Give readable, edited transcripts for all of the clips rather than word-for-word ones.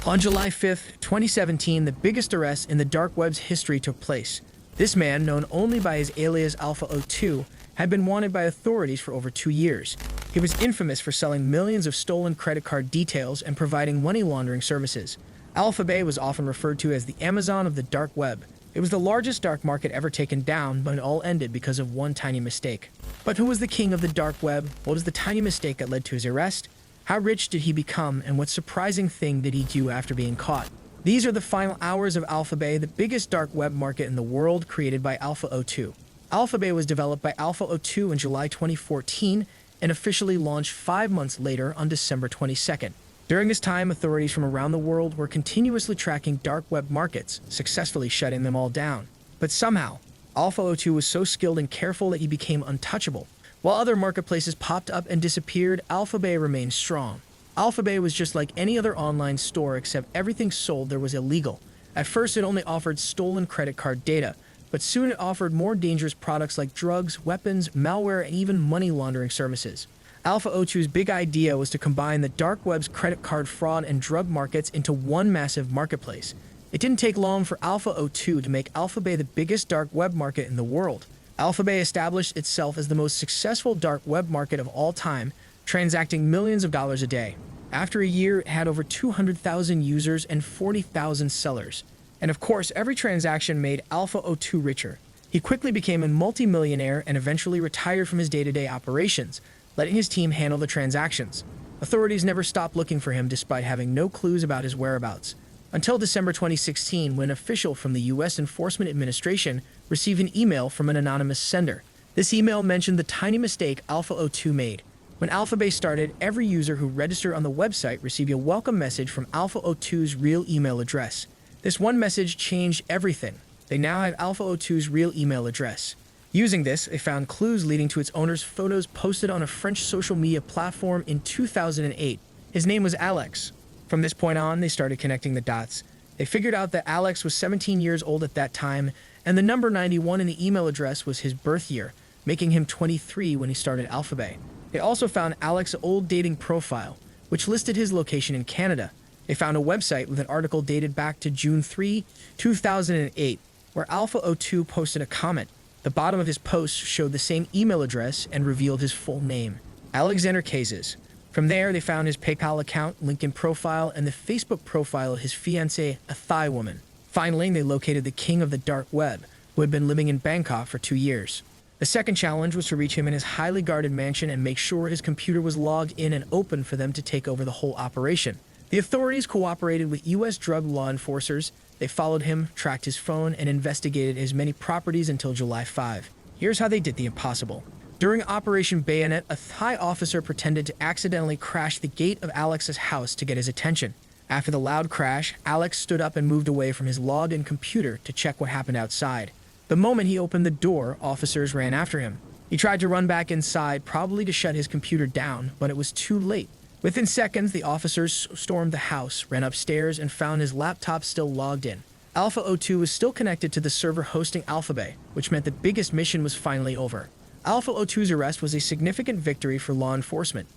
On July 5th, 2017, the biggest arrest in the dark web's history took place. This man, known only by his alias Alpha 02, had been wanted by authorities for over 2 years. He was infamous for selling millions of stolen credit card details and providing money laundering services. Alpha Bay was often referred to as the Amazon of the dark web. It was the largest dark market ever taken down, but it all ended because of one tiny mistake. But who was the king of the dark web? What was the tiny mistake that led to his arrest? How rich did he become, and what surprising thing did he do after being caught? These are the final hours of Alpha Bay, the biggest dark web market in the world, created by Alpha 02. Alpha Bay was developed by Alpha 02 in July 2014 and officially launched 5 months later on December 22nd. During this time, authorities from around the world were continuously tracking dark web markets, successfully shutting them all down. But somehow, Alpha 02 was so skilled and careful that he became untouchable. While other marketplaces popped up and disappeared, Alpha Bay remained strong. Alpha Bay was just like any other online store, except everything sold there was illegal. At first, it only offered stolen credit card data, but soon it offered more dangerous products like drugs, weapons, malware, and even money laundering services. Alpha 02's big idea was to combine the dark web's credit card fraud and drug markets into one massive marketplace. It didn't take long for Alpha 02 to make Alpha Bay the biggest dark web market in the world. Alpha Bay established itself as the most successful dark web market of all time, transacting millions of dollars a day. After a year, it had over 200,000 users and 40,000 sellers. And of course, every transaction made Alpha 02 richer. He quickly became a multi-millionaire and eventually retired from his day-to-day operations, letting his team handle the transactions. Authorities never stopped looking for him despite having no clues about his whereabouts. Until December 2016, when an official from the U.S. Enforcement Administration received an email from an anonymous sender. This email mentioned the tiny mistake Alpha 02 made. When Alpha Bay started, every user who registered on the website received a welcome message from Alpha 02's real email address. This one message changed everything. They now had Alpha 02's real email address. Using this, they found clues leading to its owner's photos posted on a French social media platform in 2008. His name was Alex. From this point on, they started connecting the dots. They figured out that Alex was 17 years old at that time, and the number 91 in the email address was his birth year, making him 23 when he started Alpha Bay. They also found Alex's old dating profile, which listed his location in Canada. They found a website with an article dated back to June 3, 2008, where Alpha 02 posted a comment. The bottom of his post showed the same email address and revealed his full name, Alexander Cases. From there, they found his PayPal account, LinkedIn profile, and the Facebook profile of his fiancée, a Thai woman. Finally, they located the king of the dark web, who had been living in Bangkok for 2 years. The second challenge was to reach him in his highly guarded mansion and make sure his computer was logged in and open for them to take over the whole operation. The authorities cooperated with U.S. drug law enforcers. They followed him, tracked his phone, and investigated his many properties until July 5. Here's how they did the impossible. During Operation Bayonet, a Thai officer pretended to accidentally crash the gate of Alex's house to get his attention. After the loud crash, Alex stood up and moved away from his logged-in computer to check what happened outside. The moment he opened the door, officers ran after him. He tried to run back inside, probably to shut his computer down, but it was too late. Within seconds, the officers stormed the house, ran upstairs, and found his laptop still logged in. Alpha 02 was still connected to the server hosting Alpha Bay, which meant the biggest mission was finally over. Alpha 02's arrest was a significant victory for law enforcement.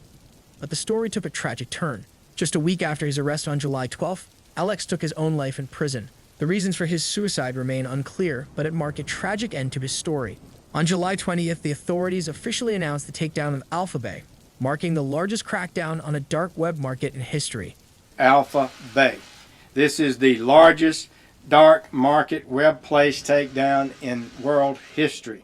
But the story took a tragic turn. Just a week after his arrest on July 12th, Alex took his own life in prison. The reasons for his suicide remain unclear, but it marked a tragic end to his story. On July 20th, the authorities officially announced the takedown of Alpha Bay, marking the largest crackdown on a dark web market in history. Alpha Bay. This is the largest dark market web place takedown in world history.